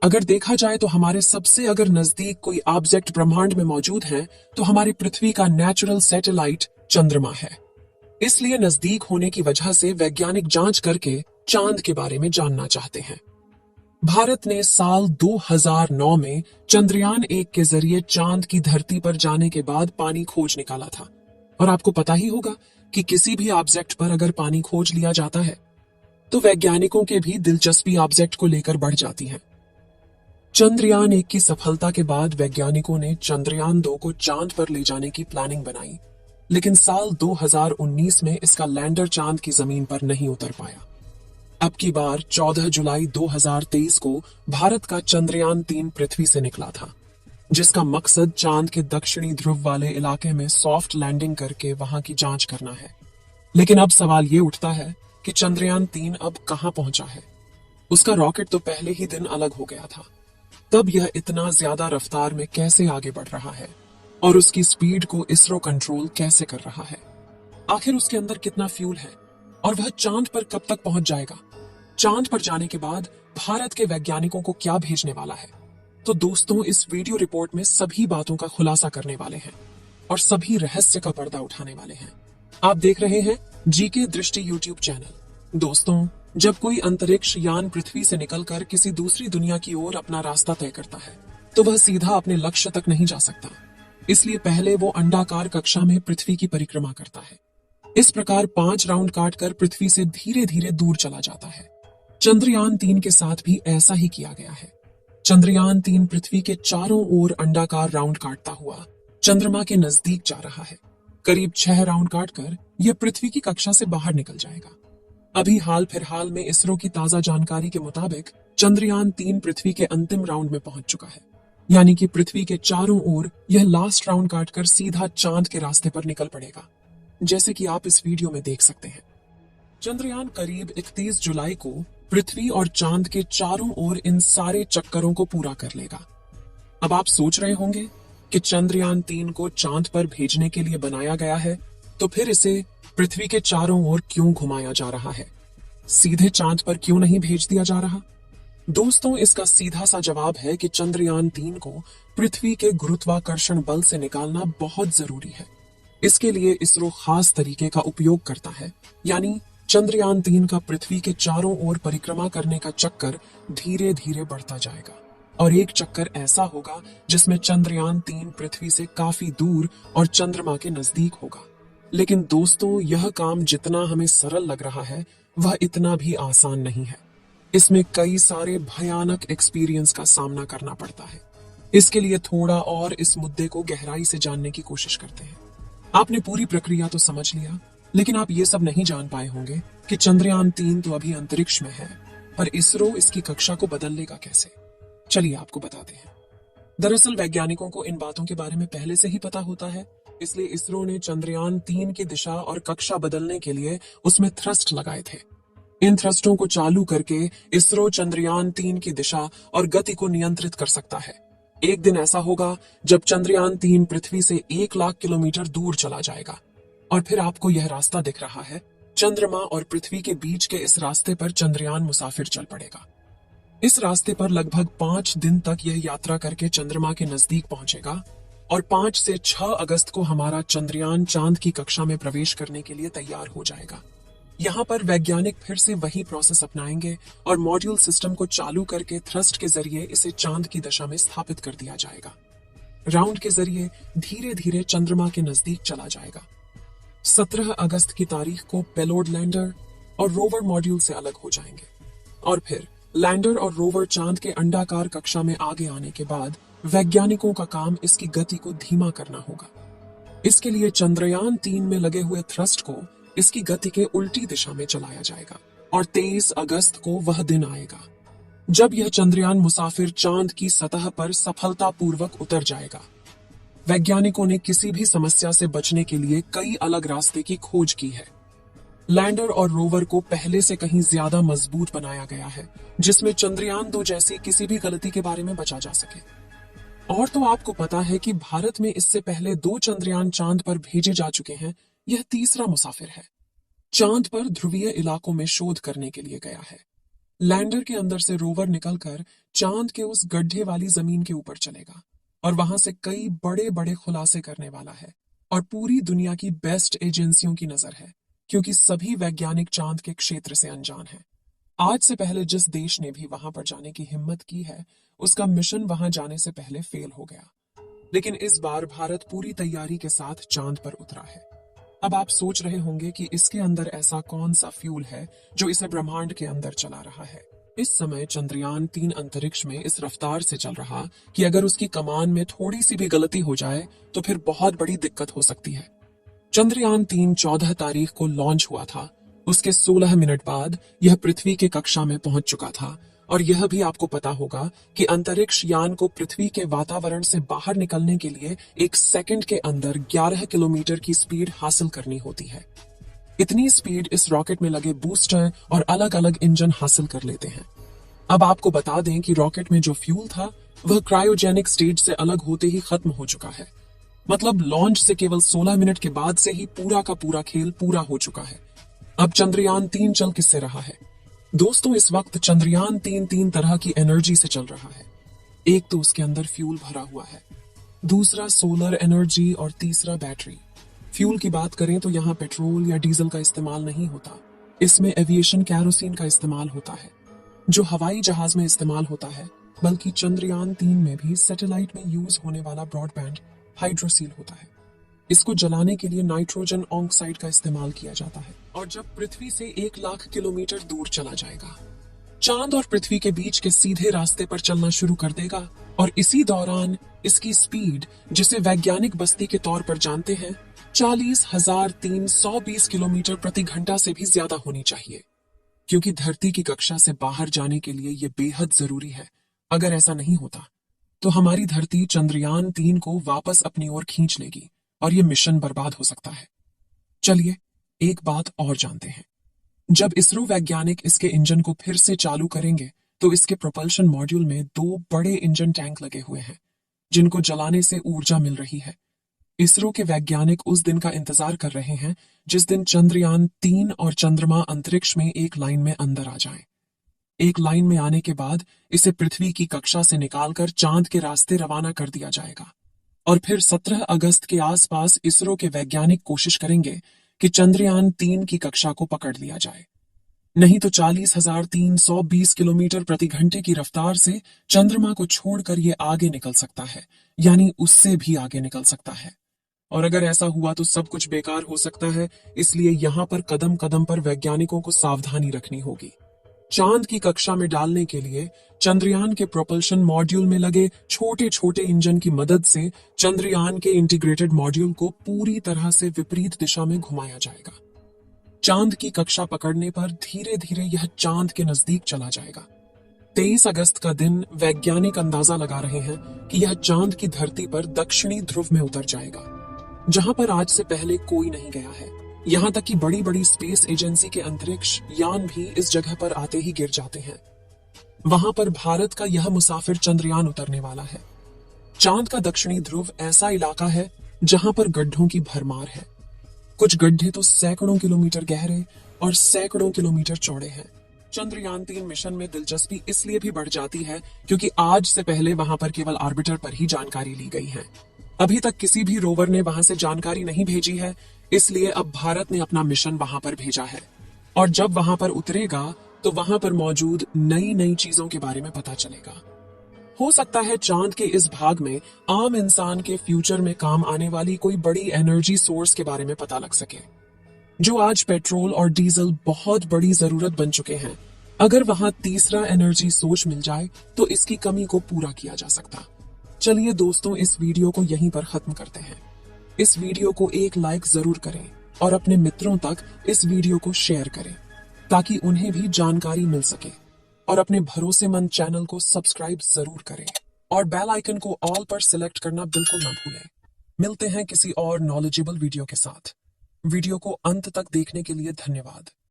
अगर देखा जाए तो हमारे सबसे अगर नजदीक कोई ऑब्जेक्ट ब्रह्मांड में मौजूद है तो हमारी पृथ्वी का नेचुरल सैटेलाइट चंद्रमा है। इसलिए नजदीक होने की वजह से वैज्ञानिक जांच करके चांद के बारे में जानना चाहते हैं। भारत ने साल 2009 में चंद्रयान 1 के जरिए चांद की धरती पर जाने के बाद पानी खोज निकाला था। और आपको पता ही होगा कि किसी भी ऑब्जेक्ट पर अगर पानी खोज लिया जाता है तो वैज्ञानिकों के भी दिलचस्पी ऑब्जेक्ट को लेकर बढ़ जाती है। चंद्रयान 1 की सफलता के बाद वैज्ञानिकों ने चंद्रयान 2 को चांद पर ले जाने की प्लानिंग बनाई, लेकिन साल 2019 में इसका लैंडर चांद की जमीन पर नहीं उतर पाया। अब की बार 14 जुलाई 2023 को भारत का चंद्रयान 3 पृथ्वी से निकला था, जिसका मकसद चांद के दक्षिणी ध्रुव वाले इलाके में सॉफ्ट लैंडिंग करके वहां की जांच करना है। लेकिन अब सवाल ये उठता है कि चंद्रयान 3 अब कहां पहुंचा है। उसका रॉकेट तो पहले ही दिन अलग हो गया था, तब यह इतना ज्यादा रफ्तार में कैसे आगे बढ़ रहा है और उसकी स्पीड को इसरो कंट्रोल कैसे कर रहा है। आखिर उसके अंदर कितना फ्यूल है और वह चांद पर कब तक पहुंच जाएगा। चांद पर जाने के बाद भारत के वैज्ञानिकों को क्या भेजने वाला है। तो दोस्तों, इस वीडियो रिपोर्ट में सभी बातों का खुलासा करने वाले हैं और सभी रहस्य का पर्दा उठाने वाले हैं। आप देख रहे हैं जीके दृष्टि यूट्यूब चैनल। दोस्तों, जब कोई अंतरिक्ष यान पृथ्वी से निकलकर किसी दूसरी दुनिया की ओर अपना रास्ता तय करता है तो वह सीधा अपने लक्ष्य तक नहीं जा सकता। इसलिए पहले वो अंडाकार कक्षा में पृथ्वी की परिक्रमा करता है। इस प्रकार 5 राउंड काटकर पृथ्वी से धीरे धीरे दूर चला जाता है। चंद्रयान 3 के साथ भी ऐसा ही किया गया है। चंद्रयान 3 पृथ्वी के चारों ओर अंडाकार राउंड काटता हुआ चंद्रमा के नजदीक जा रहा है। करीब 6 राउंड काटकर यह पृथ्वी की कक्षा से बाहर निकल जाएगा। अभी हाल फिलहाल में इसरो की ताजा जानकारी के मुताबिक चंद्रयान 3 पृथ्वी के अंतिम राउंड में पहुंच चुका है, यानी कि पृथ्वी के चारों ओर यह लास्ट राउंड काटकर सीधा चांद के रास्ते पर निकल पड़ेगा, जैसे कि आप इस वीडियो में देख सकते हैं। चंद्रयान करीब 31 जुलाई को पृथ्वी और चांद के चारों ओर इन सारे चक्करों को पूरा कर लेगा। अब आप सोच रहे होंगे कि चंद्रयान 3 को चांद पर भेजने के लिए बनाया गया है, तो फिर इसे पृथ्वी के चारों ओर क्यों घुमाया जा रहा है, सीधे चांद पर क्यों नहीं भेज दिया जा रहा। दोस्तों, इसका सीधा सा जवाब है कि चंद्रयान 3 को पृथ्वी के गुरुत्वाकर्षण बल से निकालना बहुत जरूरी है। इसके लिए इसरो खास तरीके का उपयोग करता है, यानी चंद्रयान 3 का पृथ्वी के चारों ओर परिक्रमा करने का चक्कर धीरे धीरे बढ़ता जाएगा और एक चक्कर ऐसा होगा जिसमें चंद्रयान 3 पृथ्वी से काफी दूर और चंद्रमा के नजदीक होगा। लेकिन दोस्तों, यह काम जितना हमें सरल लग रहा है वह इतना भी आसान नहीं है। इसमें कई सारे भयानक एक्सपीरियंस का सामना करना पड़ता है। इसके लिए थोड़ा और इस मुद्दे को गहराई से जानने की कोशिश करते हैं। आपने पूरी प्रक्रिया तो समझ लिया, लेकिन आप ये सब नहीं जान पाए होंगे कि चंद्रयान 3 तो अभी अंतरिक्ष में है और इसरो इसकी कक्षा को बदल लेगा कैसे। चलिए आपको बताते हैं। दरअसल वैज्ञानिकों को इन बातों के बारे में पहले से ही पता होता है, इसलिए इसरो ने चंद्रयान 3 की दिशा और कक्षा बदलने के लिए उसमें थ्रस्ट लगाए थे। इन थ्रस्टों को चालू करके इसरो चंद्रयान 3 की दिशा और गति को नियंत्रित कर सकता है। एक दिन ऐसा होगा जब चंद्रयान 3 पृथ्वी से 1 लाख किलोमीटर दूर चला जाएगा और फिर आपको यह रास्ता दिख रहा है। चंद्रमा और पृथ्वी के बीच के इस रास्ते पर चंद्रयान मुसाफिर चल पड़ेगा। इस रास्ते पर लगभग 5 दिन तक यह यात्रा करके चंद्रमा के नजदीक पहुंचेगा और 5 से 6 अगस्त को हमारा चंद्रयान चांद की कक्षा में प्रवेश करने के लिए तैयार हो जाएगा। यहाँ पर वैज्ञानिक फिर से वही प्रोसेस अपनाएंगे और मॉड्यूल सिस्टम को चालू करके थ्रस्ट के जरिए इसे चांद की दिशा में स्थापित कर दिया जाएगा। राउंड के जरिए धीरे धीरे चंद्रमा के नजदीक चला जाएगा। 17 अगस्त की तारीख को पेलोड लैंडर और रोवर मॉड्यूल से अलग हो जाएंगे और फिर लैंडर और रोवर चांद के अंडाकार कक्षा में आगे आने के बाद वैज्ञानिकों का काम इसकी गति को धीमा करना होगा। इसके लिए चंद्रयान 3 में लगे हुए थ्रस्ट को इसकी गति के उल्टी दिशा में चलाया जाएगा और 23 अगस्त को वह दिन आएगा जब यह चंद्रयान मुसाफिर चांद की सतह पर सफलतापूर्वक उतर जाएगा। वैज्ञानिकों ने किसी भी समस्या से बचने के लिए कई अलग रास्ते की खोज की है। लैंडर और रोवर को पहले से कहीं ज्यादा मजबूत बनाया गया है, जिसमें चंद्रयान 2 जैसी किसी भी गलती के बारे में बचा जा सके। और तो आपको पता है कि भारत में इससे पहले 2 चंद्रयान चांद पर भेजे जा चुके हैं। यह तीसरा मुसाफिर है। चांद पर ध्रुवीय इलाकों में शोध करने के लिए गया है। लैंडर के अंदर से रोवर निकलकर चांद के उस गड्ढे वाली जमीन के ऊपर चलेगा और वहां से कई बड़े बड़े खुलासे करने वाला है। और पूरी दुनिया की बेस्ट एजेंसियों की नजर है, क्योंकि सभी वैज्ञानिक चांद के क्षेत्र से अनजान हैं। आज से पहले जिस देश ने भी वहां पर जाने की हिम्मत की है, उसका मिशन वहां जाने से पहले फेल हो गया। लेकिन इस बार भारत पूरी तैयारी के साथ चांद पर उतरा है। अब आप सोच रहे होंगे कि इसके अंदर ऐसा कौन सा फ्यूल है जो इसे ब्रह्मांड के अंदर चला रहा है। इस समय चंद्रयान 3 अंतरिक्ष में इस रफ्तार से चल रहा कि अगर उसकी कमान में थोड़ी सी भी गलती हो जाए तो फिर बहुत बड़ी दिक्कत हो सकती है। चंद्रयान 3 14 तारीख को लॉन्च हुआ था। उसके 16 मिनट बाद यह पृथ्वी के कक्षा में पहुंच चुका था। और यह भी आपको पता होगा कि अंतरिक्ष यान को पृथ्वी के वातावरण से बाहर निकलने के लिए एक सेकंड के अंदर 11 किलोमीटर की स्पीड हासिल करनी होती है। इतनी स्पीड इस रॉकेट में लगे बूस्टर और अलग अलग इंजन हासिल कर लेते हैं। अब आपको बता दें कि रॉकेट में जो फ्यूल था वह क्रायोजेनिक स्टेज से अलग होते ही खत्म हो चुका है। मतलब लॉन्च से केवल 16 मिनट के बाद से ही पूरा का पूरा खेल पूरा हो चुका है। अब चंद्रयान 3 चल किससे रहा है? दोस्तों, इस वक्त चंद्रयान 3 तीन तरह की एनर्जी से चल रहा है। एक तो उसके अंदर फ्यूल भरा हुआ है, दूसरा सोलर एनर्जी और तीसरा बैटरी। फ्यूल की बात करें तो यहाँ पेट्रोल या डीजल का इस्तेमाल नहीं होता। इसमें एविएशन कैरोसिन का इस्तेमाल होता है, जो हवाई जहाज में इस्तेमाल होता है। बल्कि चंद्रयान 3 में भी सैटेलाइट में यूज होने वाला ब्रॉडबैंड हाइड्रोसील होता है। इसको जलाने के लिए नाइट्रोजन ऑक्साइड का इस्तेमाल किया जाता है। और जब पृथ्वी से 1 लाख किलोमीटर दूर चला जाएगा, चांद और पृथ्वी के बीच के सीधे रास्ते पर चलना शुरू कर देगा। और इसी दौरान इसकी स्पीड, जिसे वैज्ञानिक बस्ती के तौर पर जानते हैं, 40,320 किलोमीटर प्रति घंटा से भी ज्यादा होनी चाहिए। क्योंकि धरती की कक्षा से बाहर जाने के लिए यह बेहद जरूरी है। अगर ऐसा नहीं होता तो हमारी धरती चंद्रयान 3 को वापस अपनी ओर खींच लेगी और यह मिशन बर्बाद हो सकता है। चलिए एक बात और जानते हैं। जब इसरो वैज्ञानिक इसके इंजन को फिर से चालू करेंगे तो इसके प्रोपल्शन मॉड्यूल में 2 बड़े इंजन टैंक लगे हुए हैं, जिनको जलाने से ऊर्जा मिल रही है। इसरो के वैज्ञानिक उस दिन का इंतजार कर रहे हैं जिस दिन चंद्रयान 3 और चंद्रमा अंतरिक्ष में एक लाइन में अंदर आ जाएं। एक लाइन में आने के बाद इसे पृथ्वी की कक्षा से निकालकर चांद के रास्ते रवाना कर दिया जाएगा। और फिर 17 अगस्त के आसपास इसरो के वैज्ञानिक कोशिश करेंगे कि चंद्रयान 3 की कक्षा को पकड़ लिया जाए। नहीं तो 40,320 किलोमीटर प्रति घंटे की रफ्तार से चंद्रमा को छोड़कर ये आगे निकल सकता है, यानी उससे भी आगे निकल सकता है। और अगर ऐसा हुआ तो सब कुछ बेकार हो सकता है। इसलिए यहाँ पर कदम कदम पर वैज्ञानिकों को सावधानी रखनी होगी। चांद की कक्षा में डालने के लिए चंद्रयान के प्रोपल्शन मॉड्यूल में लगे छोटे छोटे इंजन की मदद से चंद्रयान के इंटीग्रेटेड मॉड्यूल को पूरी तरह से विपरीत दिशा में घुमाया जाएगा। चांद की कक्षा पकड़ने पर धीरे धीरे यह चांद के नजदीक चला जाएगा। 23 अगस्त का दिन वैज्ञानिक अंदाजा लगा रहे हैं कि यह चांद की धरती पर दक्षिणी ध्रुव में उतर जाएगा, जहां पर आज से पहले कोई नहीं गया है। यहाँ तक कि बड़ी बड़ी स्पेस एजेंसी के अंतरिक्ष यान भी इस जगह पर आते ही गिर जाते हैं। वहां पर भारत का यह मुसाफिर चंद्रयान उतरने वाला है। चांद का दक्षिणी ध्रुव ऐसा इलाका है जहां पर गड्ढों की भरमार है। कुछ गड्ढे तो सैकड़ों किलोमीटर गहरे और सैकड़ों किलोमीटर चौड़े हैं। चंद्रयान 3 मिशन में दिलचस्पी इसलिए भी बढ़ जाती है क्योंकि आज से पहले वहां पर केवल ऑर्बिटर पर ही जानकारी ली गई है। अभी तक किसी भी रोवर ने वहां से जानकारी नहीं भेजी है, इसलिए अब भारत ने अपना मिशन वहां पर भेजा है। और जब वहां पर उतरेगा तो वहां पर मौजूद नई नई चीजों के बारे में पता चलेगा। हो सकता है चांद के इस भाग में आम इंसान के फ्यूचर में काम आने वाली कोई बड़ी एनर्जी सोर्स के बारे में पता लग सके, जो आज पेट्रोल और डीजल बहुत बड़ी जरूरत बन चुके हैं। अगर वहां तीसरा एनर्जी सोर्स मिल जाए तो इसकी कमी को पूरा किया जा सकता। चलिए दोस्तों, इस वीडियो को यहीं पर खत्म करते हैं। इस वीडियो को एक लाइक जरूर करें और अपने मित्रों तक इस वीडियो को शेयर करें ताकि उन्हें भी जानकारी मिल सके। और अपने भरोसेमंद चैनल को सब्सक्राइब जरूर करें और बेल आइकन को ऑल पर सिलेक्ट करना बिल्कुल ना भूलें। मिलते हैं किसी और नॉलेजेबल वीडियो के साथ। वीडियो को अंत तक देखने के लिए धन्यवाद।